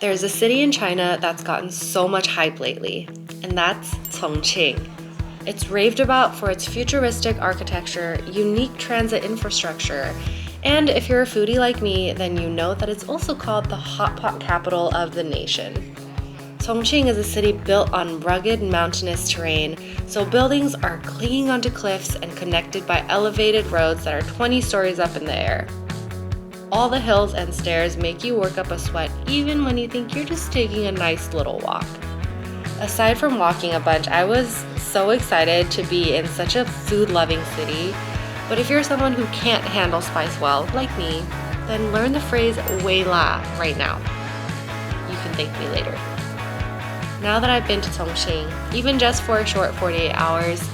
There's a city in China that's gotten so much hype lately, and that's Chongqing. It's raved about for its futuristic architecture, unique transit infrastructure, and if you're a foodie like me, then you know that it's also called the hot pot capital of the nation. Chongqing is a city built on rugged mountainous terrain, so buildings are clinging onto cliffs and connected by elevated roads that are 20 stories up in the air. All the hills and stairs make you work up a sweat even when you think you're just taking a nice little walk. Aside from walking a bunch, I was so excited to be in such a food-loving city, but if you're someone who can't handle spice well, like me, then learn the phrase "wei la" right now. You can thank me later. Now that I've been to Chongqing, even just for a short 48 hours,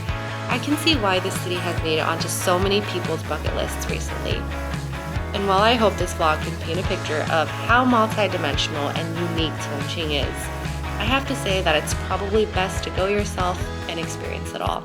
I can see why this city has made it onto so many people's bucket lists recently. And while I hope this vlog can paint a picture of how multi-dimensional and unique Chongqing is, I have to say that it's probably best to go yourself and experience it all.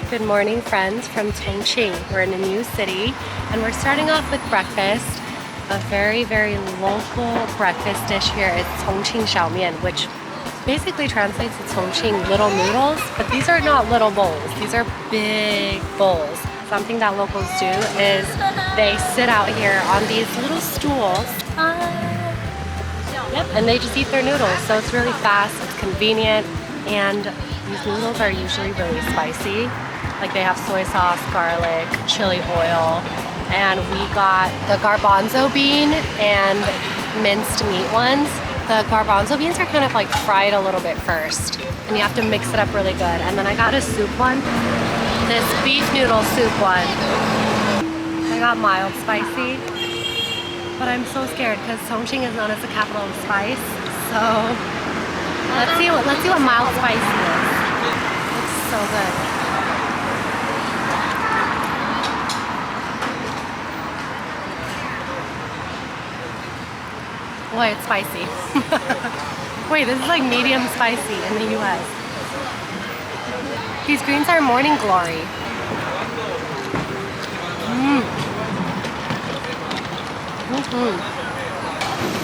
Good morning, friends from Chongqing. We're in a new city and we're starting off with breakfast. A very, very local breakfast dish here is Chongqing xiaomian, which basically translates to Chongqing little noodles, but these are not little bowls. These are big bowls. Something that locals do is they sit out here on these little stools. Yep, and they just eat their noodles. So it's really fast, it's convenient, and these noodles are usually really spicy. Like they have soy sauce, garlic, chili oil, and we got the garbanzo bean and minced meat ones. The garbanzo beans are kind of like fried a little bit first, and you have to mix it up really good. And then I got a soup one, this beef noodle soup one. I got mild spicy, but I'm so scared because Chongqing is known as the capital of spice. So let's see what mild spicy is. It's so good. Boy, it's spicy. Wait, this is like medium spicy in the US. These greens are morning glory.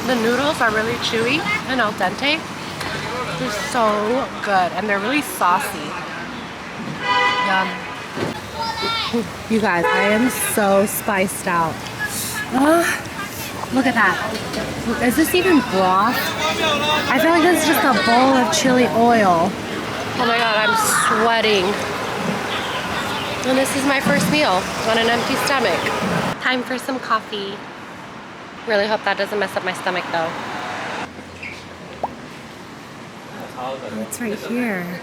The noodles are really chewy and al dente. They're so good and they're really saucy. Yum. You guys, I am so spiced out. Look at that. Is this even broth? I feel like this is just a bowl of chili oil. Oh my god, I'm sweating. And this is my first meal on an empty stomach. Time for some coffee. Really hope that doesn't mess up my stomach though. It's right here.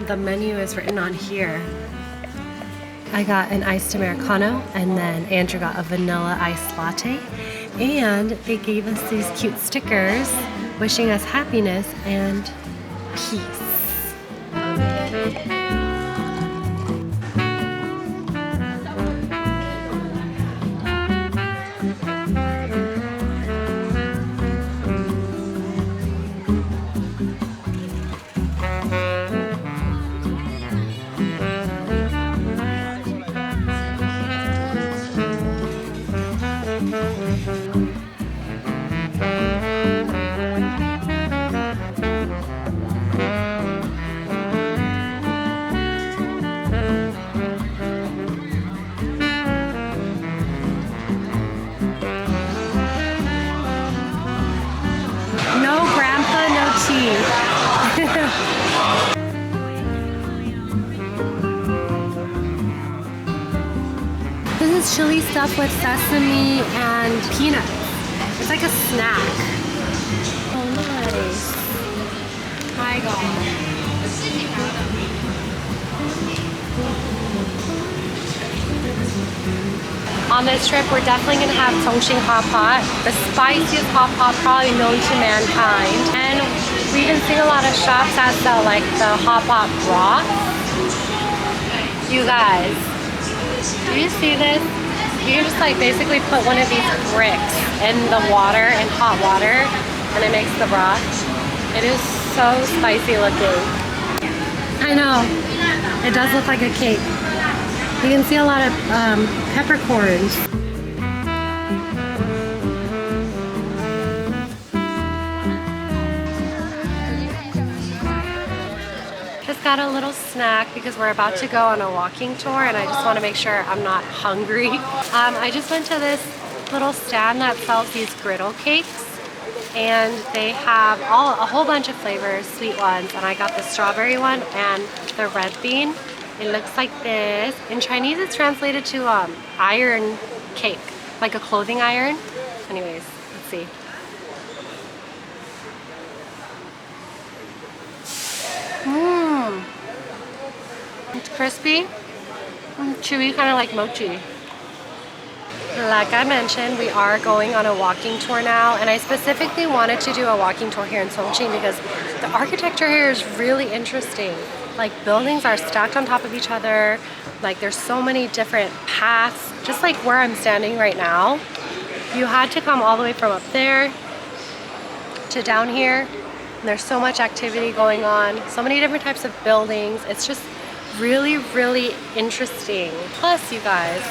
The menu is written on here. I got an iced Americano, and then Andrew got a vanilla iced latte. And they gave us these cute stickers wishing us happiness and peace. This is chili stuffed with sesame and peanuts. It's like a snack. Oh, nice. My God. On this trip, we're definitely gonna have Chongqing hot pot, the spiciest hot pot probably known to mankind. And we even see a lot of shops that sell like the hot pot broth. You guys, do you see this? You can just like basically put one of these bricks in the water, in hot water, and it makes the broth. It is so spicy looking. I know, it does look like a cake. You can see a lot of peppercorns. Just got a little snack because we're about to go on a walking tour and I just want to make sure I'm not hungry. I just went to this little stand that sells these griddle cakes and they have a whole bunch of flavors, sweet ones, and I got the strawberry one and the red bean. It looks like this. In Chinese, it's translated to iron cake, like a clothing iron. Anyways, let's see. Mmm. It's crispy, chewy, kind of like mochi. Like I mentioned, we are going on a walking tour now, and I specifically wanted to do a walking tour here in Chongqing because the architecture here is really interesting. Like buildings are stacked on top of each other, like there's so many different paths, just like where I'm standing right now. You had to come all the way from up there to down here, and there's so much activity going on, so many different types of buildings. It's just really, really interesting. Plus, you guys,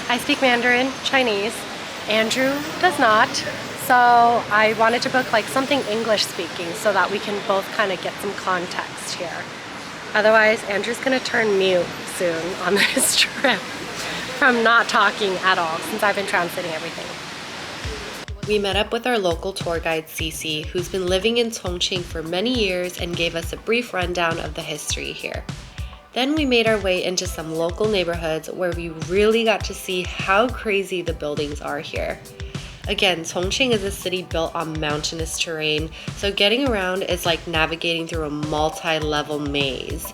I speak Mandarin, Chinese. Andrew does not. So I wanted to book like something English speaking so that we can both kind of get some context here. Otherwise, Andrew's gonna turn mute soon on this trip from not talking at all since I've been translating everything. We met up with our local tour guide, Cece, who's been living in Chongqing for many years and gave us a brief rundown of the history here. Then we made our way into some local neighborhoods where we really got to see how crazy the buildings are here. Again, Chongqing is a city built on mountainous terrain, so getting around is like navigating through a multi-level maze.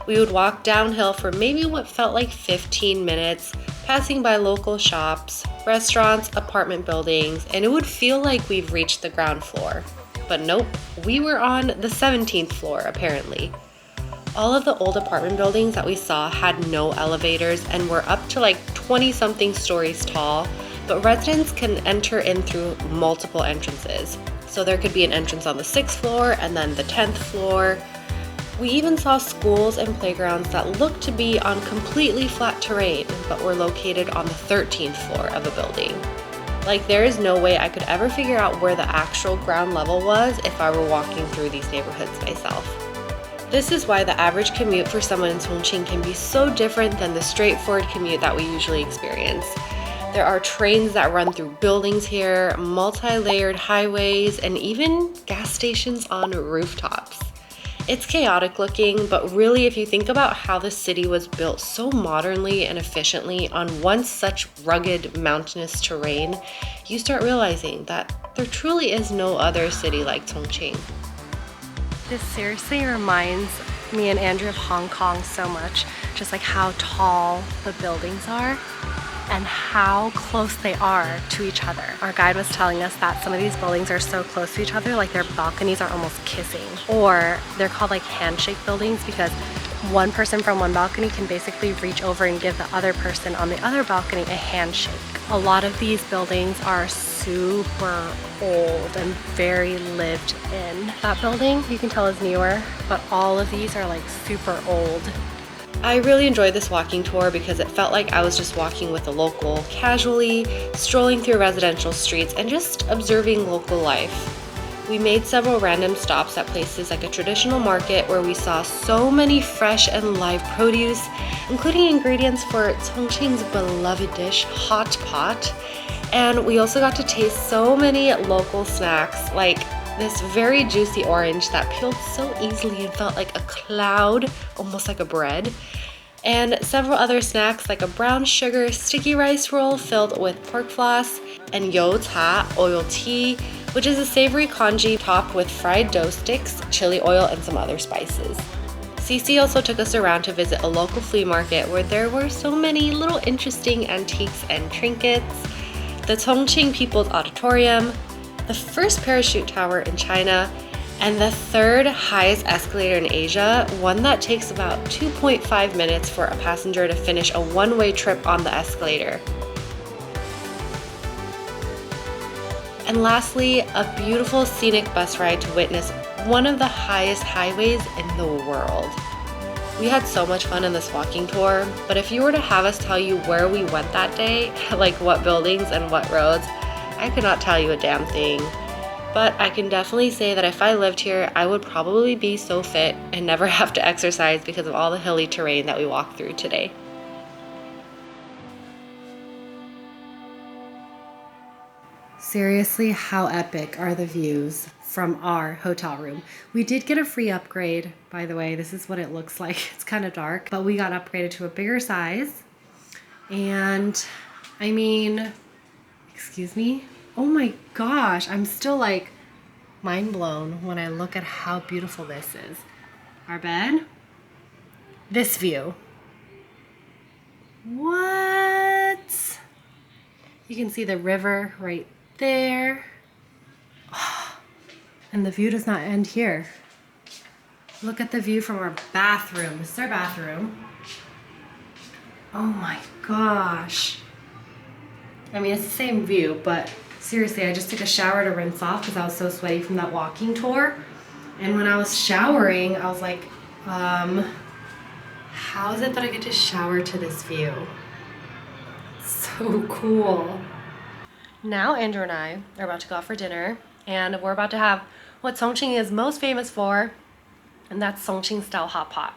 We would walk downhill for maybe what felt like 15 minutes, passing by local shops, restaurants, apartment buildings, and it would feel like we've reached the ground floor. But nope, we were on the 17th floor apparently. All of the old apartment buildings that we saw had no elevators and were up to like 20-something stories tall, but residents can enter in through multiple entrances. So there could be an entrance on the 6th floor and then the 10th floor. We even saw schools and playgrounds that looked to be on completely flat terrain, but were located on the 13th floor of a building. Like, there is no way I could ever figure out where the actual ground level was if I were walking through these neighborhoods myself. This is why the average commute for someone in Chongqing can be so different than the straightforward commute that we usually experience. There are trains that run through buildings here, multi-layered highways, and even gas stations on rooftops. It's chaotic looking, but really if you think about how the city was built so modernly and efficiently on once such rugged mountainous terrain, you start realizing that there truly is no other city like Chongqing. This seriously reminds me and Andrew of Hong Kong so much, just like how tall the buildings are and how close they are to each other. Our guide was telling us that some of these buildings are so close to each other, like their balconies are almost kissing. Or they're called like handshake buildings because one person from one balcony can basically reach over and give the other person on the other balcony a handshake. A lot of these buildings are super old and very lived in. That building, you can tell, is newer, but all of these are like super old. I really enjoyed this walking tour because it felt like I was just walking with a local, casually, strolling through residential streets and just observing local life. We made several random stops at places like a traditional market where we saw so many fresh and live produce, including ingredients for Chongqing's beloved dish, hot pot. And we also got to taste so many local snacks, like this very juicy orange that peeled so easily and felt like a cloud, almost like a bread. And several other snacks like a brown sugar sticky rice roll filled with pork floss, and you cha oil tea, which is a savory congee topped with fried dough sticks, chili oil, and some other spices. Cece also took us around to visit a local flea market where there were so many little interesting antiques and trinkets, the Chongqing People's Auditorium, the first parachute tower in China, and the third highest escalator in Asia, one that takes about 2.5 minutes for a passenger to finish a one-way trip on the escalator. And lastly, a beautiful scenic bus ride to witness one of the highest highways in the world. We had so much fun in this walking tour, but if you were to have us tell you where we went that day, like what buildings and what roads, I could not tell you a damn thing. But I can definitely say that if I lived here, I would probably be so fit and never have to exercise because of all the hilly terrain that we walked through today. Seriously, how epic are the views from our hotel room? We did get a free upgrade, by the way. This is what it looks like. It's kind of dark, but we got upgraded to a bigger size. And I mean, excuse me? Oh my gosh, I'm still like mind blown when I look at how beautiful this is. Our bed, this view. What? You can see the river right there. Oh, and the view does not end here. Look at the view from our bathroom. This is our bathroom. Oh my gosh. I mean, it's the same view, but seriously, I just took a shower to rinse off because I was so sweaty from that walking tour. And when I was showering, I was like, how is it that I get to shower to this view? So cool. Now Andrew and I are about to go out for dinner, and we're about to have what Chongqing is most famous for, and that's Chongqing style hot pot.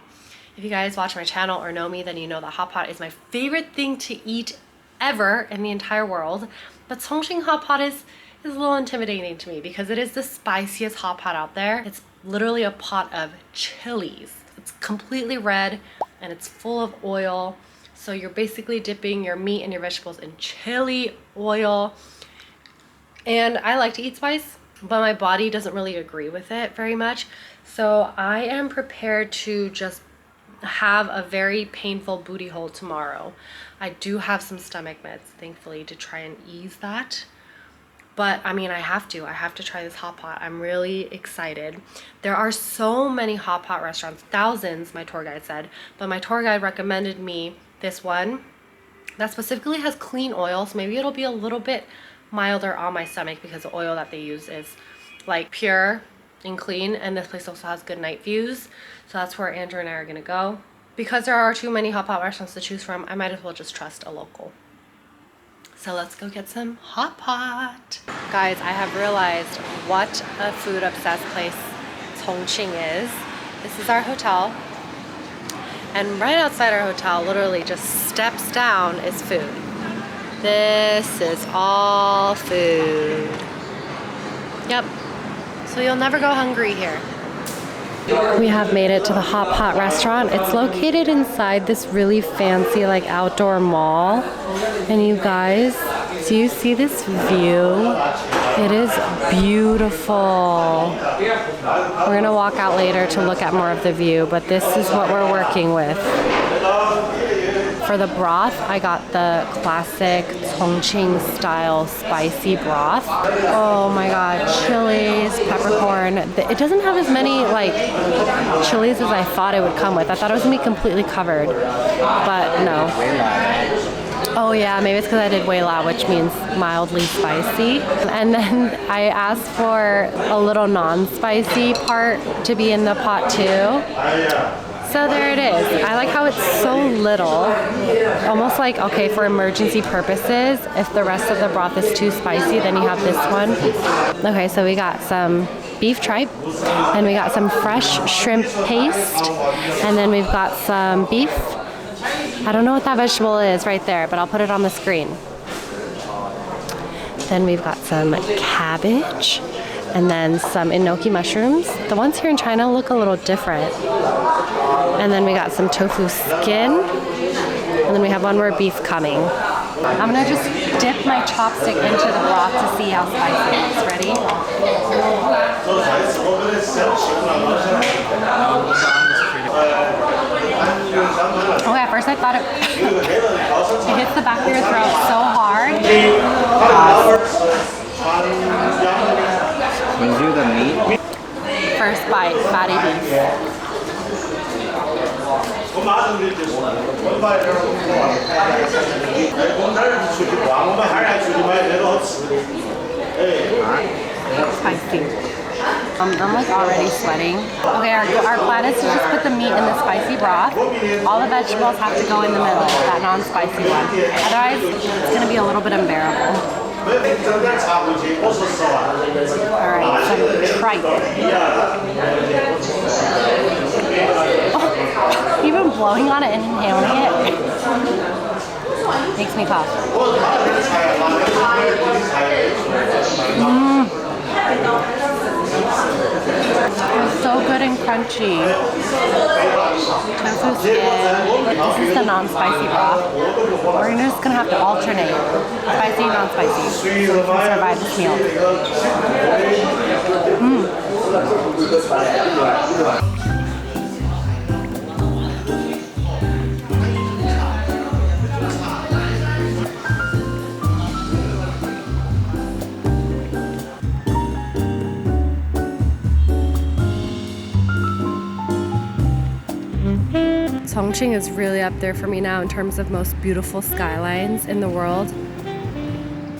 If you guys watch my channel or know me, then you know that hot pot is my favorite thing to eat ever in the entire world. But Chongqing hot pot is a little intimidating to me because it is the spiciest hot pot out there. It's literally a pot of chilies. It's completely red and it's full of oil. So you're basically dipping your meat and your vegetables in chili oil. And I like to eat spice, but my body doesn't really agree with it very much. So I am prepared to just have a very painful booty hole tomorrow. I do have some stomach meds, thankfully, to try and ease that. But I mean, I have to try this hot pot. I'm really excited. There are so many hot pot restaurants, thousands, my tour guide said, but my tour guide recommended me this one that specifically has clean oil, so maybe it'll be a little bit milder on my stomach because the oil that they use is like pure and clean, and this place also has good night views, so that's where Andrew and I are gonna go. Because there are too many hot pot restaurants to choose from, I might as well just trust a local. So let's go get some hot pot. Guys, I have realized what a food obsessed place Chongqing is. This is our hotel, and right outside our hotel, literally just steps down, is food. This is all food. Yep. So you'll never go hungry here. We have made it to the hot pot restaurant. It's located inside this really fancy like outdoor mall. And you guys, do you see this view? It is beautiful. We're gonna walk out later to look at more of the view, but this is what we're working with. For the broth, I got the classic Chongqing style spicy broth. Oh my god, chilies, peppercorn. It doesn't have as many like chilies as I thought it would come with. I thought it was gonna be completely covered, but no. Oh yeah, maybe it's because I did Weilao, which means mildly spicy. And then I asked for a little non-spicy part to be in the pot too. So there it is. I like how it's so little, almost like, okay, for emergency purposes, if the rest of the broth is too spicy, then you have this one. Okay, so we got some beef tripe, and we got some fresh shrimp paste, and then we've got some beef. I don't know what that vegetable is right there, but I'll put it on the screen. Then we've got some cabbage, and then some enoki mushrooms. The ones here in China look a little different. And then we got some tofu skin, and then we have one more beef coming. I'm gonna just dip my chopstick into the broth to see how spicy it is. Ready? Okay, at first I thought it, it hits the back of your throat so hard. Let's do the meat. First bite, fatty beef. Spicy. I'm like already sweating. Okay, our plan is to just put the meat in the spicy broth. All the vegetables have to go in the middle, that non-spicy one. Otherwise, it's gonna be a little bit unbearable. Alright, some tripe. Oh, even blowing on it and inhaling it makes me cough. It's so good and crunchy. Tofu skin. This is the non-spicy broth. We're just gonna have to alternate spicy and non-spicy so we can survive this meal. Chongqing is really up there for me now in terms of most beautiful skylines in the world.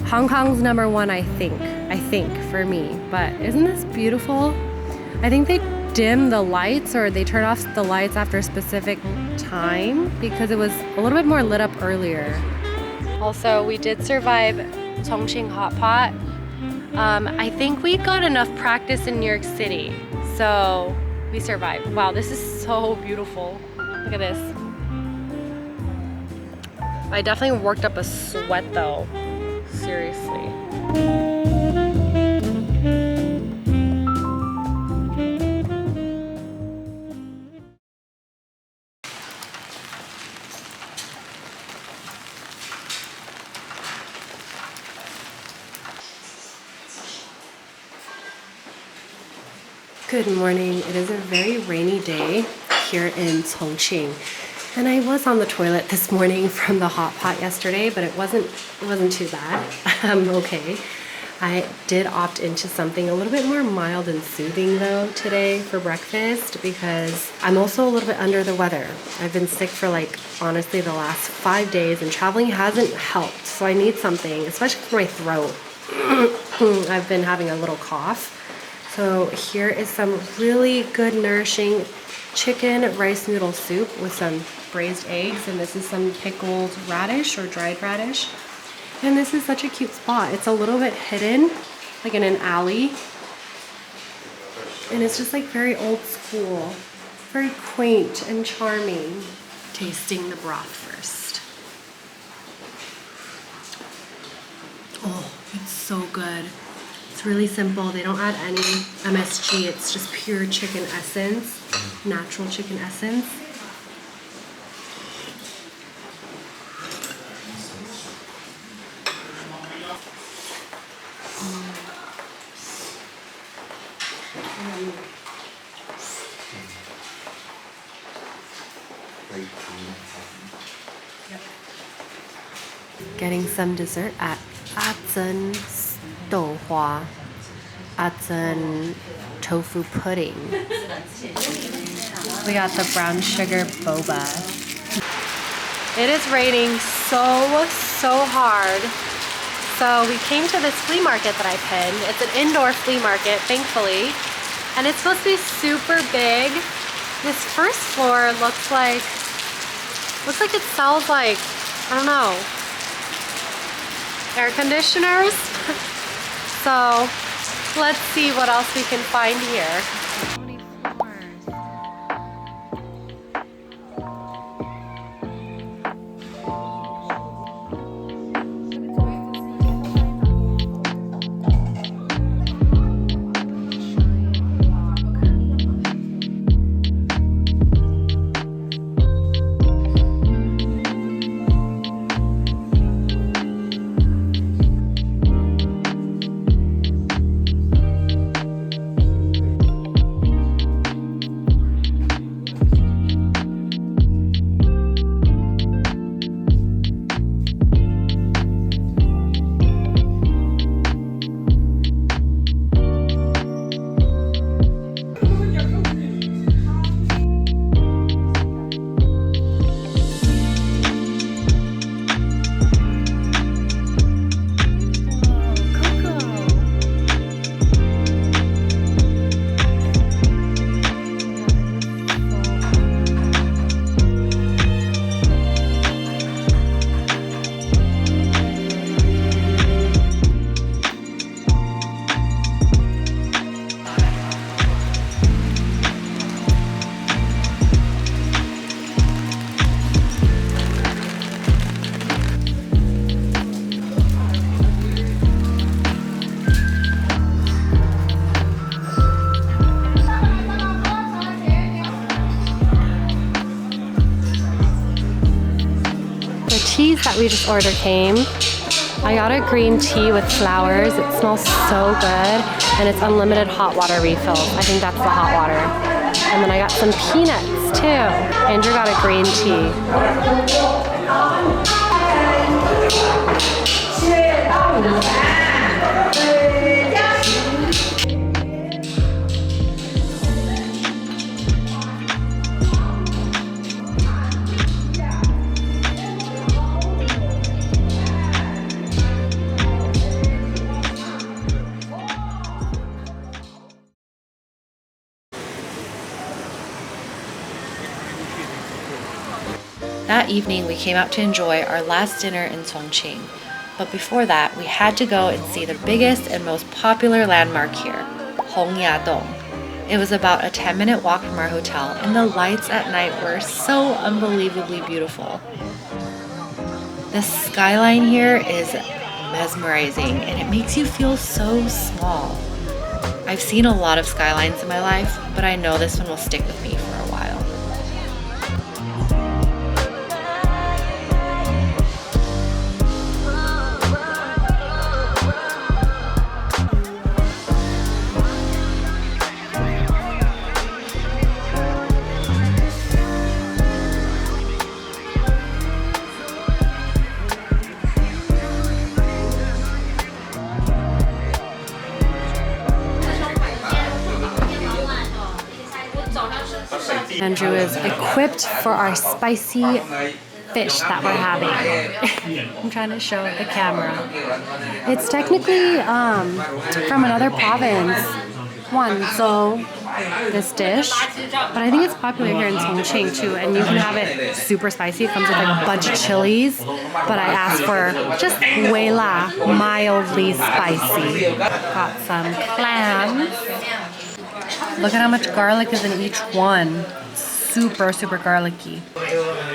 Hong Kong's number one, I think for me, but isn't this beautiful? I think they dim the lights, or they turn off the lights after a specific time because it was a little bit more lit up earlier. Also, we did survive Chongqing hot pot. I think we got enough practice in New York City, so we survived. Wow, this is so beautiful. Look at this. I definitely worked up a sweat though. Seriously. Good morning. It is a very rainy day here in Chongqing. And I was on the toilet this morning from the hot pot yesterday, but it wasn't too bad. I'm okay. I did opt into something a little bit more mild and soothing though today for breakfast because I'm also a little bit under the weather. I've been sick for like honestly the last 5 days and traveling hasn't helped. So I need something, especially for my throat. I've been having a little cough. So here is some really good nourishing chicken rice noodle soup with some braised eggs, and this is some pickled radish or dried radish. And this is such a cute spot. It's a little bit hidden, like in an alley. And it's just like very old school, very quaint and charming. Tasting the broth first. Oh, it's so good. It's really simple. They don't add any MSG. It's just pure chicken essence, natural chicken essence. Getting some dessert at Azen tofu pudding. We got the brown sugar boba. It is raining so hard. So we came to this flea market that I pinned. It's an indoor flea market, thankfully. And it's supposed to be super big. This first floor looks like it sells like, I don't know, air conditioners. So let's see what else we can find here. we just ordered came. I got a green tea with flowers. It smells so good, and it's unlimited hot water refills. I think that's the hot water. And then I got some peanuts too. Andrew got a green tea. That evening, we came out to enjoy our last dinner in Chongqing. But before that, we had to go and see the biggest and most popular landmark here, Hongyadong. It was about a 10-minute walk from our hotel, and the lights at night were so unbelievably beautiful. The skyline here is mesmerizing, and it makes you feel so small. I've seen a lot of skylines in my life, but I know this one will stick with me for a while. Andrew is equipped for our spicy fish that we're having. I'm trying to show the camera. It's technically from another province, Wanzhou, this dish, but I think it's popular here in Chongqing too, and you can have it super spicy. It comes with like a bunch of chilies, but I asked for just weila, mildly spicy. Got some clams. Look at how much garlic is in each one. Super, super garlicky. Be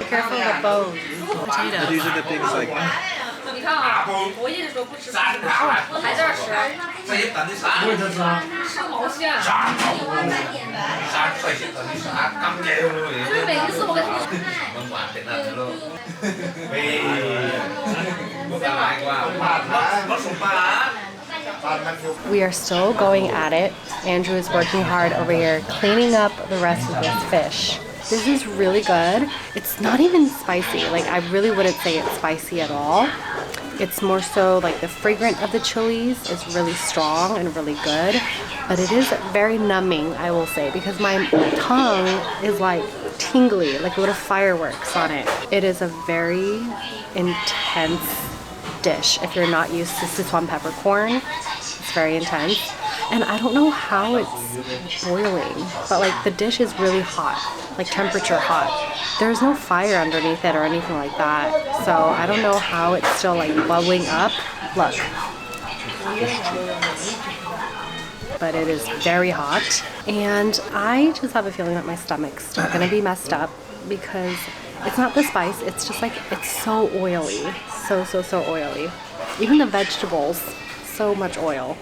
careful of the bones. Potatoes. These are the things like. We are still going at it. Andrew is working hard over here cleaning up the rest of this fish. This is really good. It's not even spicy. Like, I really wouldn't say it's spicy at all. It's more so like the fragrance of the chilies is really strong and really good, but it is very numbing, I will say, because my tongue is like tingly, like a little fireworks on it. It is a very intense dish. If you're not used to Sichuan peppercorn, it's very intense. And I don't know how it's boiling, but like the dish is really hot, like temperature hot. There's no fire underneath it or anything like that. So I don't know how it's still like bubbling up. Look. But it is very hot. And I just have a feeling that my stomach's still gonna be messed up because it's not the spice, it's just like, it's so oily. So oily. Even the vegetables, so much oil.